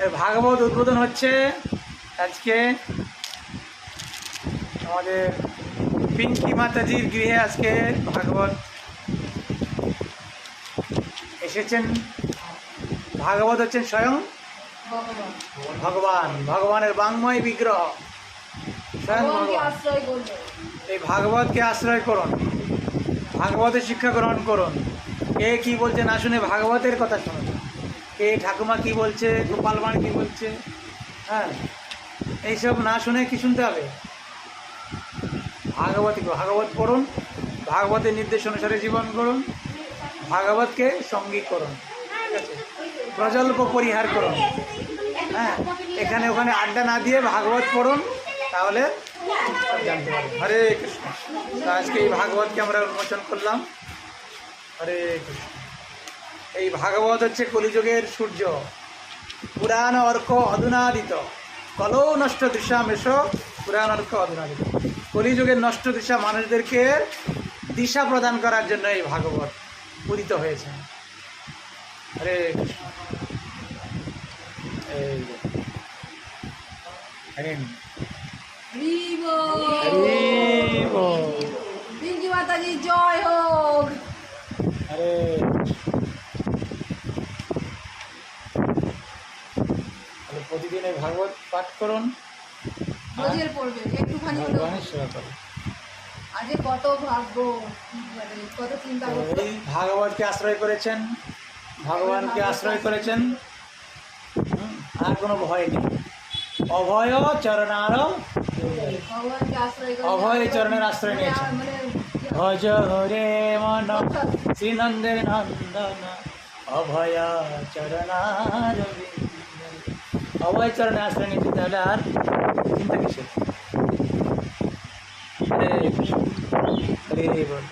ভাগবত উদ্বোধন হচ্ছে আজকে আমাদের পিঙ্কি মাতাজির গৃহে। আজকে ভাগবত এসেছেন। ভাগবত হচ্ছেন স্বয়ং ভগবান, ভগবানের বাংময় বিগ্রহ স্বয়ং ভগবান। এই ভাগবতকে আশ্রয় করুন, ভাগবতের শিক্ষা গ্রহণ করুন। কে কি বলছে না শুনে ভাগবতের কথা শুনুন। কে ঠাকুমা কি বলছে, গোপাল ভাঁড় কি বলছে, হ্যাঁ, এইসব না শুনে কি শুনতে হবে? ভাগবত পড়ুন, ভাগবতের নির্দেশ অনুসারে জীবন করুন, ভাগবতকে সঙ্গী করুন, ঠিক আছে? প্রজল্প পরিহার করুন, হ্যাঁ, এখানে ওখানে আড্ডা না দিয়ে ভাগবত পড়ুন, তাহলে সব জানতে পারবেন। হরে কৃষ্ণ। তো আজকে এই ভাগবতকে আমরা উন্মোচন করলাম। হরে কৃষ্ণ। এই ভাগবত হচ্ছে কলিযুগের সূর্য, পুরাণ অর্ক অধুনাদিত, কলৌ নষ্ট দৃশা মেষ, পুরাণ অর্ক অধুনাদিত। কলিযুগের নষ্ট দিশা মানুষদেরকে দিশা প্রদান করার জন্য এই ভাগবত উদিত হয়েছে। হরে কৃষ্ণ। এই পিঙ্কি মাতাজি জয় হোক। আরে প্রতিদিন এই ভাগবত পাঠ করুন, রোজের পড়বে, একটুখানি হলো ভগবানের সেবা করুন। আজকে কত ভাগ্য, কত চিন্তা করতে। এই ভাগবতকে আশ্রয় করেছেন, ভগবানকে আশ্রয় করেছেন, আর কোনো ভয় নেই। অভয় চরণার, ভগবানকে আশ্রয় করে অভয় চরণের আশ্রয় নিয়েছেন। ভজ হরে মন শ্রীনন্দের নন্দন, অভয় চরণার, অভয় চরণে আশ্রয় নিয়েছেন, তাহলে আর চিন্তা কিসের? হরে কৃষ্ণ। হরে বল।